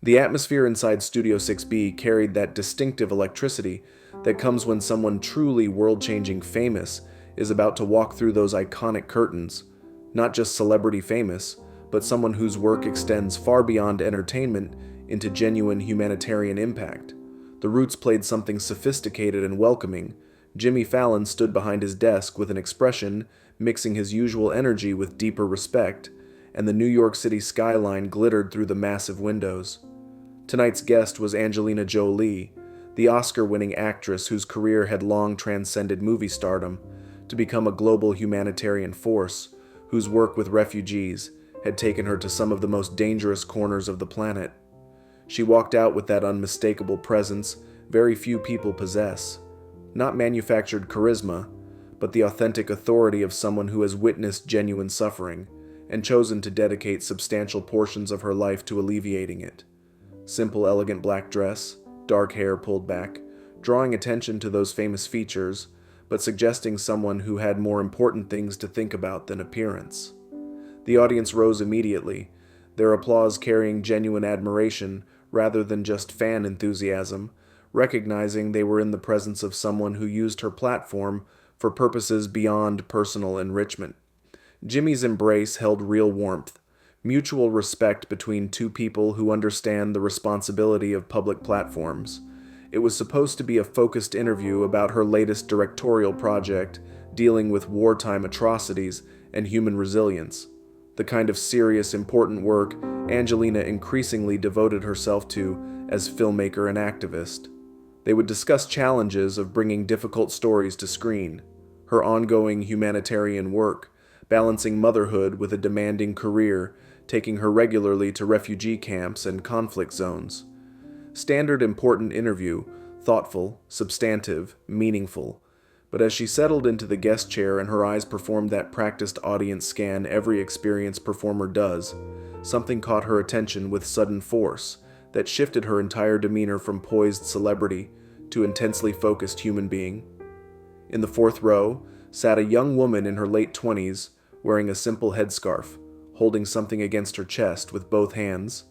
The atmosphere inside Studio 6B carried that distinctive electricity that comes when someone truly world-changing famous is about to walk through those iconic curtains. Not just celebrity famous, but someone whose work extends far beyond entertainment into genuine humanitarian impact. The Roots played something sophisticated and welcoming. Jimmy Fallon stood behind his desk with an expression, mixing his usual energy with deeper respect, and the New York City skyline glittered through the massive windows. Tonight's guest was Angelina Jolie, the Oscar-winning actress whose career had long transcended movie stardom to become a global humanitarian force whose work with refugees had taken her to some of the most dangerous corners of the planet. She walked out with that unmistakable presence very few people possess. Not manufactured charisma, but the authentic authority of someone who has witnessed genuine suffering and chosen to dedicate substantial portions of her life to alleviating it. Simple, elegant black dress, dark hair pulled back, drawing attention to those famous features, but suggesting someone who had more important things to think about than appearance. The audience rose immediately, their applause carrying genuine admiration rather than just fan enthusiasm, recognizing they were in the presence of someone who used her platform for purposes beyond personal enrichment. Jimmy's embrace held real warmth, mutual respect between two people who understand the responsibility of public platforms. It was supposed to be a focused interview about her latest directorial project dealing with wartime atrocities and human resilience, the kind of serious, important work Angelina increasingly devoted herself to as filmmaker and activist. They would discuss challenges of bringing difficult stories to screen, her ongoing humanitarian work, balancing motherhood with a demanding career, taking her regularly to refugee camps and conflict zones. Standard important interview, thoughtful, substantive, meaningful. But as she settled into the guest chair and her eyes performed that practiced audience scan every experienced performer does, something caught her attention with sudden force that shifted her entire demeanor from poised celebrity to intensely focused human being. In the fourth row sat a young woman in her late 20s, wearing a simple headscarf, holding something against her chest with both hands,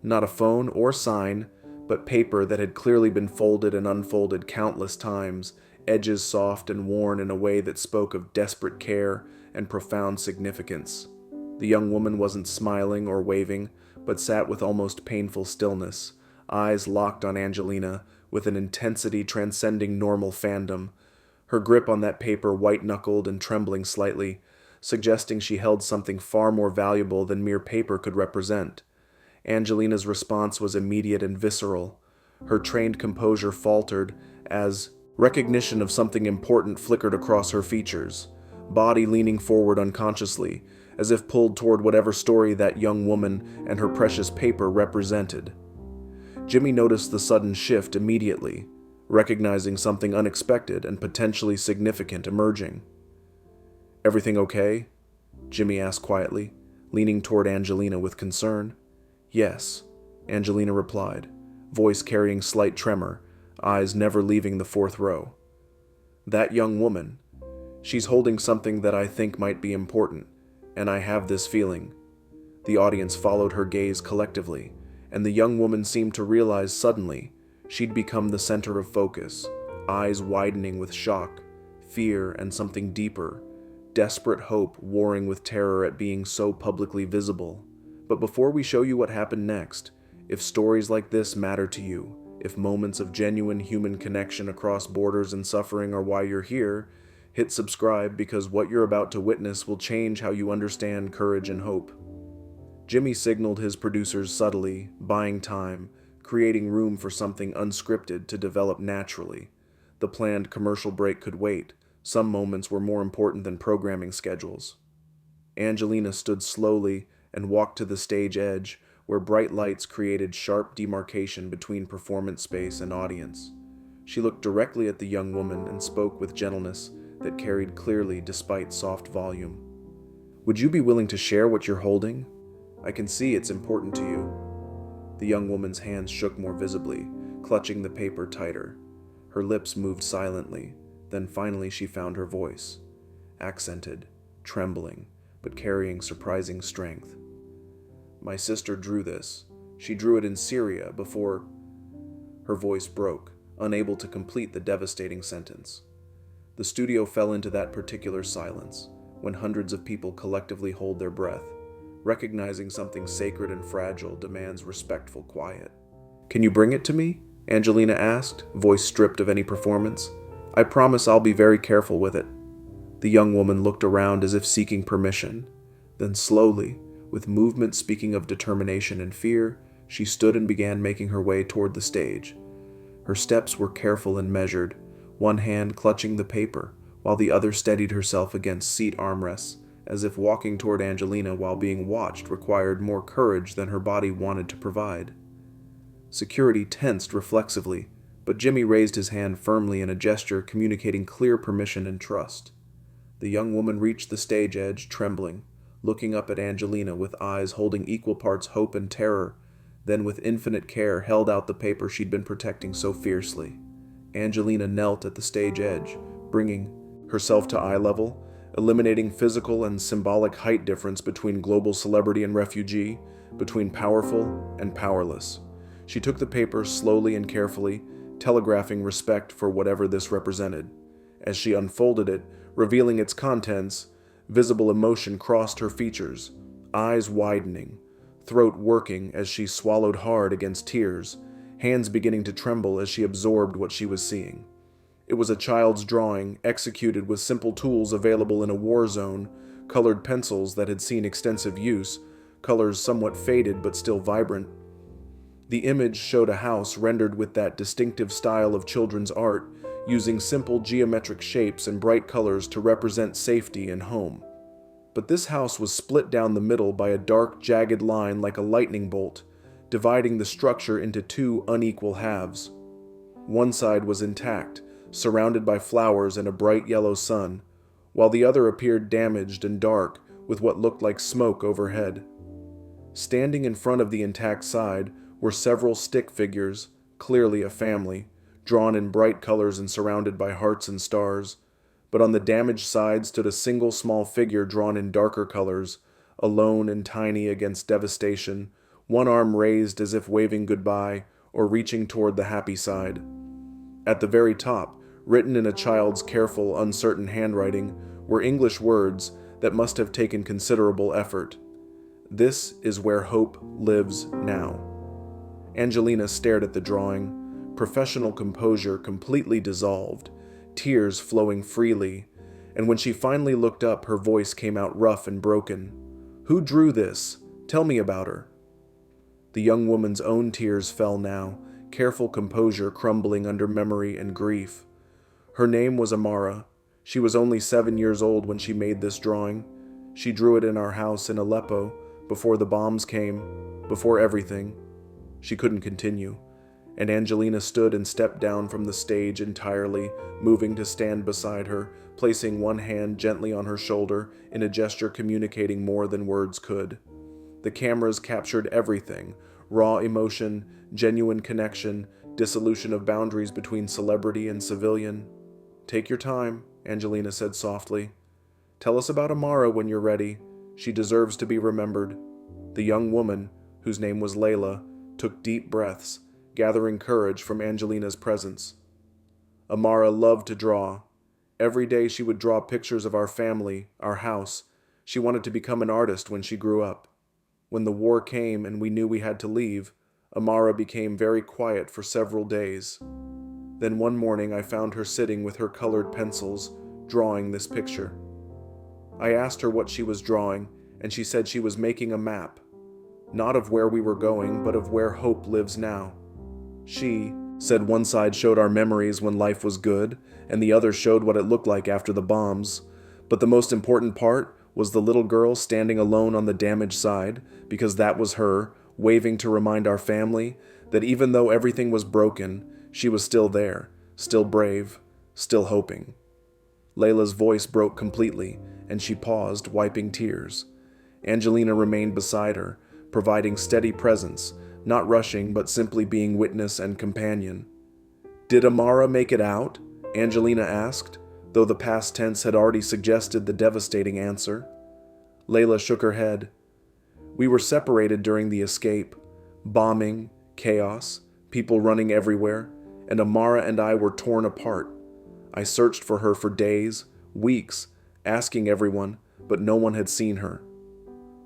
not a phone or sign, but paper that had clearly been folded and unfolded countless times, edges soft and worn in a way that spoke of desperate care and profound significance. The young woman wasn't smiling or waving, but sat with almost painful stillness, eyes locked on Angelina with an intensity transcending normal fandom, her grip on that paper white-knuckled and trembling slightly, suggesting she held something far more valuable than mere paper could represent. Angelina's response was immediate and visceral. Her trained composure faltered as recognition of something important flickered across her features, body leaning forward unconsciously, as if pulled toward whatever story that young woman and her precious paper represented. Jimmy noticed the sudden shift immediately, recognizing something unexpected and potentially significant emerging. "Everything okay?" Jimmy asked quietly, leaning toward Angelina with concern. "Yes," Angelina replied, voice carrying slight tremor, eyes never leaving the fourth row. "That young woman, she's holding something that I think might be important, and I have this feeling." The audience followed her gaze collectively, and the young woman seemed to realize suddenly she'd become the center of focus, eyes widening with shock, fear, and something deeper, desperate hope warring with terror at being so publicly visible. But before we show you what happened next, if stories like this matter to you, if moments of genuine human connection across borders and suffering are why you're here, hit subscribe because what you're about to witness will change how you understand courage and hope. Jimmy signaled his producers subtly, buying time, creating room for something unscripted to develop naturally. The planned commercial break could wait. Some moments were more important than programming schedules. Angelina stood slowly and walked to the stage edge, where bright lights created sharp demarcation between performance space and audience. She looked directly at the young woman and spoke with gentleness that carried clearly despite soft volume. "Would you be willing to share what you're holding? I can see it's important to you." The young woman's hands shook more visibly, clutching the paper tighter. Her lips moved silently, then finally she found her voice, accented, trembling, but carrying surprising strength. "My sister drew this. She drew it in Syria before... Her voice broke, unable to complete the devastating sentence. The studio fell into that particular silence, when hundreds of people collectively hold their breath, recognizing something sacred and fragile demands respectful quiet. "Can you bring it to me?" Angelina asked, voice stripped of any performance. "I promise I'll be very careful with it." The young woman looked around as if seeking permission. Then slowly, with movement speaking of determination and fear, she stood and began making her way toward the stage. Her steps were careful and measured, one hand clutching the paper, while the other steadied herself against seat armrests, as if walking toward Angelina while being watched required more courage than her body wanted to provide. Security tensed reflexively, but Jimmy raised his hand firmly in a gesture communicating clear permission and trust. The young woman reached the stage edge, trembling, looking up at Angelina with eyes holding equal parts hope and terror, then with infinite care held out the paper she'd been protecting so fiercely. Angelina knelt at the stage edge, bringing herself to eye level, eliminating physical and symbolic height difference between global celebrity and refugee, between powerful and powerless. She took the paper slowly and carefully, telegraphing respect for whatever this represented. As she unfolded it, revealing its contents, visible emotion crossed her features, eyes widening, throat working as she swallowed hard against tears, hands beginning to tremble as she absorbed what she was seeing. It was a child's drawing, executed with simple tools available in a war zone, colored pencils that had seen extensive use, colors somewhat faded but still vibrant. The image showed a house rendered with that distinctive style of children's art, using simple geometric shapes and bright colors to represent safety and home. But this house was split down the middle by a dark, jagged line like a lightning bolt, dividing the structure into two unequal halves. One side was intact, surrounded by flowers and a bright yellow sun, while the other appeared damaged and dark with what looked like smoke overhead. Standing in front of the intact side were several stick figures, clearly a family, drawn in bright colors and surrounded by hearts and stars, but on the damaged side stood a single small figure drawn in darker colors, alone and tiny against devastation, one arm raised as if waving goodbye or reaching toward the happy side. At the very top, written in a child's careful, uncertain handwriting, were English words that must have taken considerable effort. "This is where hope lives now." Angelina stared at the drawing, professional composure completely dissolved, tears flowing freely, and when she finally looked up, her voice came out rough and broken. "Who drew this? Tell me about her." The young woman's own tears fell now, careful composure crumbling under memory and grief. Her name was Amara. She was only 7 years old when she made this drawing. She drew it in our house in Aleppo, before the bombs came, before everything. She couldn't continue, and Angelina stood and stepped down from the stage entirely, moving to stand beside her, placing one hand gently on her shoulder in a gesture communicating more than words could. The cameras captured everything: raw emotion, genuine connection, dissolution of boundaries between celebrity and civilian. "Take your time," Angelina said softly. "Tell us about Amara when you're ready. She deserves to be remembered." The young woman, whose name was Layla, took deep breaths, gathering courage from Angelina's presence. "Amara loved to draw. Every day she would draw pictures of our family, our house. She wanted to become an artist when she grew up. When the war came and we knew we had to leave, Amara became very quiet for several days. Then one morning I found her sitting with her colored pencils, drawing this picture. I asked her what she was drawing, and she said she was making a map, not of where we were going, but of where hope lives now. She said one side showed our memories when life was good, and the other showed what it looked like after the bombs. But the most important part was the little girl standing alone on the damaged side, because that was her, waving to remind our family that even though everything was broken, she was still there, still brave, still hoping." Layla's voice broke completely, and she paused, wiping tears. Angelina remained beside her, providing steady presence, not rushing but simply being witness and companion. "Did Amara make it out?" Angelina asked, though the past tense had already suggested the devastating answer. Layla shook her head. "We were separated during the escape. Bombing, chaos, people running everywhere, and Amara and I were torn apart. I searched for her for days, weeks, asking everyone, but no one had seen her.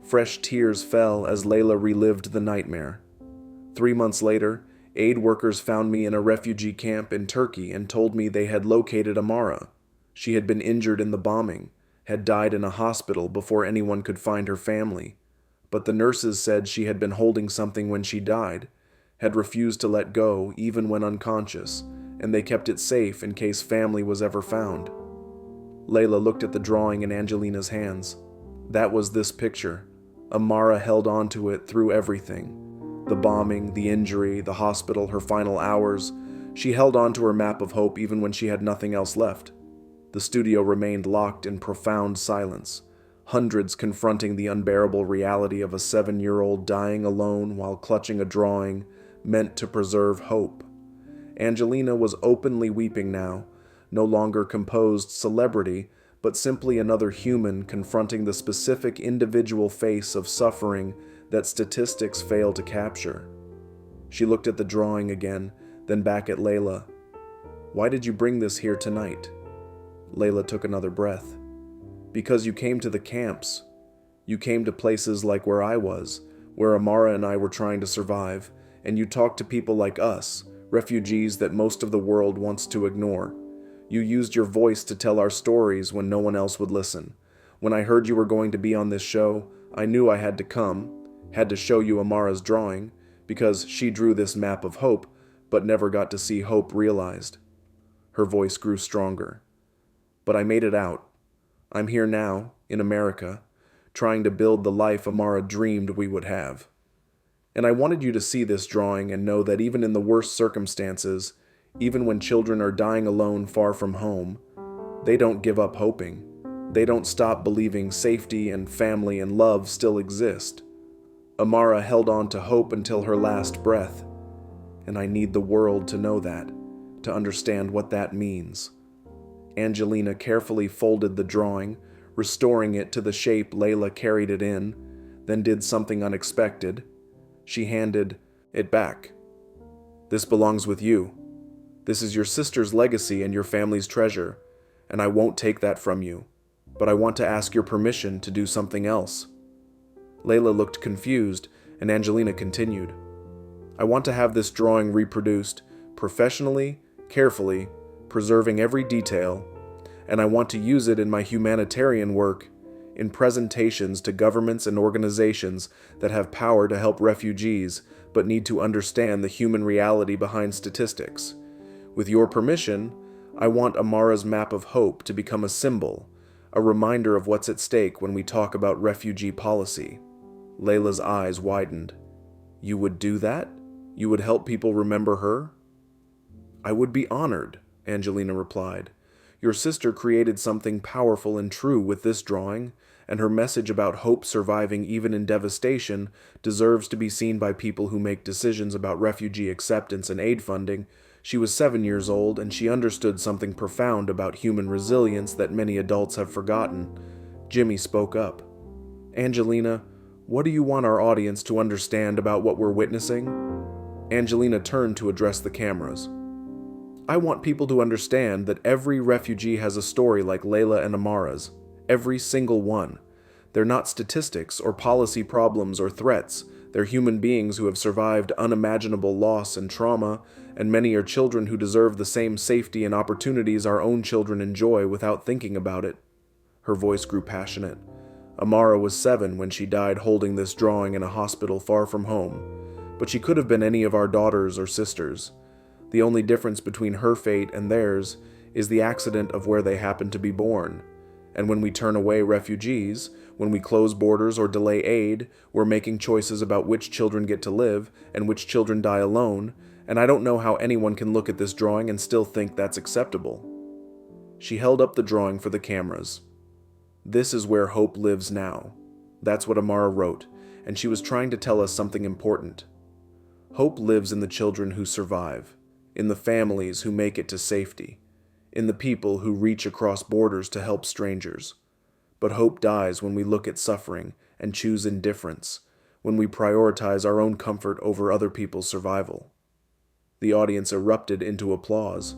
Fresh tears fell as Layla relived the nightmare. 3 months later, aid workers found me in a refugee camp in Turkey and told me they had located Amara. She had been injured in the bombing, had died in a hospital before anyone could find her family. But the nurses said she had been holding something when she died, had refused to let go even when unconscious, and they kept it safe in case family was ever found. Layla looked at the drawing in Angelina's hands. That was this picture. Amara held on to it through everything. The bombing, the injury, the hospital, her final hours. She held on to her map of hope even when she had nothing else left. The studio remained locked in profound silence, hundreds confronting the unbearable reality of a 7-year-old dying alone while clutching a drawing meant to preserve hope. Angelina was openly weeping now, no longer composed celebrity, but simply another human confronting the specific individual face of suffering that statistics fail to capture. She looked at the drawing again, then back at Layla. "Why did you bring this here tonight?" Layla took another breath. "Because you came to the camps. You came to places like where I was, where Amara and I were trying to survive, and you talked to people like us, refugees that most of the world wants to ignore. You used your voice to tell our stories when no one else would listen. When I heard you were going to be on this show, I knew I had to come, had to show you Amara's drawing, because she drew this map of hope, but never got to see hope realized." Her voice grew stronger. "But I made it out. I'm here now, in America, trying to build the life Amara dreamed we would have. And I wanted you to see this drawing and know that even in the worst circumstances, even when children are dying alone far from home, they don't give up hoping. They don't stop believing safety and family and love still exist. Amara held on to hope until her last breath, and I need the world to know that, to understand what that means." Angelina carefully folded the drawing, restoring it to the shape Layla carried it in, then did something unexpected. She handed it back. "This belongs with you. This is your sister's legacy and your family's treasure, and I won't take that from you. But I want to ask your permission to do something else." Layla looked confused, and Angelina continued. "I want to have this drawing reproduced, professionally, carefully, preserving every detail, and I want to use it in my humanitarian work, in presentations to governments and organizations that have power to help refugees but need to understand the human reality behind statistics. With your permission, I want Amara's map of hope to become a symbol, a reminder of what's at stake when we talk about refugee policy." Layla's eyes widened. "You would do that? You would help people remember her?" "I would be honored," Angelina replied. "Your sister created something powerful and true with this drawing, and her message about hope surviving even in devastation deserves to be seen by people who make decisions about refugee acceptance and aid funding. She was 7 years old, and she understood something profound about human resilience that many adults have forgotten." Jimmy spoke up. "Angelina, what do you want our audience to understand about what we're witnessing?" Angelina turned to address the cameras. "I want people to understand that every refugee has a story like Layla and Amara's. Every single one. They're not statistics or policy problems or threats. They're human beings who have survived unimaginable loss and trauma, and many are children who deserve the same safety and opportunities our own children enjoy without thinking about it." Her voice grew passionate. "Amara was 7 when she died holding this drawing in a hospital far from home, but she could have been any of our daughters or sisters. The only difference between her fate and theirs is the accident of where they happened to be born. And when we turn away refugees, when we close borders or delay aid, we're making choices about which children get to live and which children die alone, and I don't know how anyone can look at this drawing and still think that's acceptable." She held up the drawing for the cameras. "This is where hope lives now." That's what Amara wrote, and she was trying to tell us something important. Hope lives in the children who survive, in the families who make it to safety, in the people who reach across borders to help strangers. But hope dies when we look at suffering and choose indifference, when we prioritize our own comfort over other people's survival. The audience erupted into applause.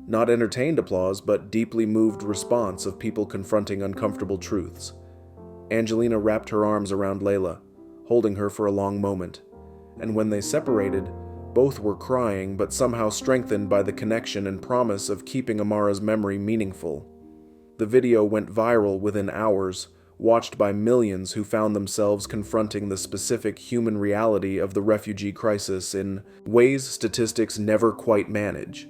Not entertained applause, but deeply moved response of people confronting uncomfortable truths. Angelina wrapped her arms around Layla, holding her for a long moment, and when they separated, both were crying but somehow strengthened by the connection and promise of keeping Amara's memory meaningful. The video went viral within hours, watched by millions who found themselves confronting the specific human reality of the refugee crisis in ways statistics never quite manage.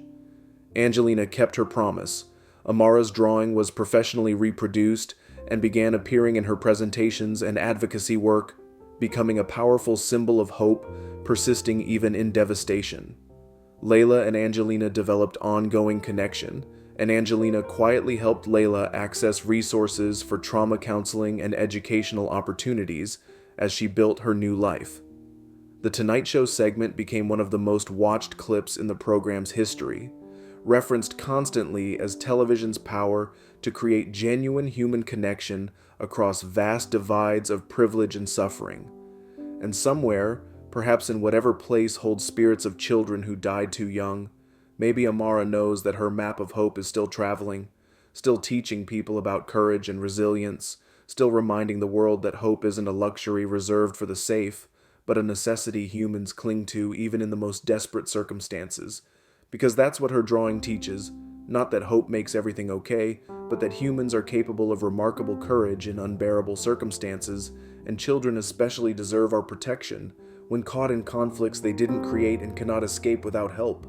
Angelina kept her promise. Amara's drawing was professionally reproduced and began appearing in her presentations and advocacy work, becoming a powerful symbol of hope, persisting even in devastation. Layla and Angelina developed ongoing connection, and Angelina quietly helped Layla access resources for trauma counseling and educational opportunities as she built her new life. The Tonight Show segment became one of the most watched clips in the program's history, referenced constantly as television's power to create genuine human connection across vast divides of privilege and suffering. And somewhere, perhaps in whatever place holds spirits of children who died too young, maybe Amara knows that her map of hope is still traveling, still teaching people about courage and resilience, still reminding the world that hope isn't a luxury reserved for the safe, but a necessity humans cling to even in the most desperate circumstances. Because that's what her drawing teaches, not that hope makes everything okay, but that humans are capable of remarkable courage in unbearable circumstances, and children especially deserve our protection when caught in conflicts they didn't create and cannot escape without help.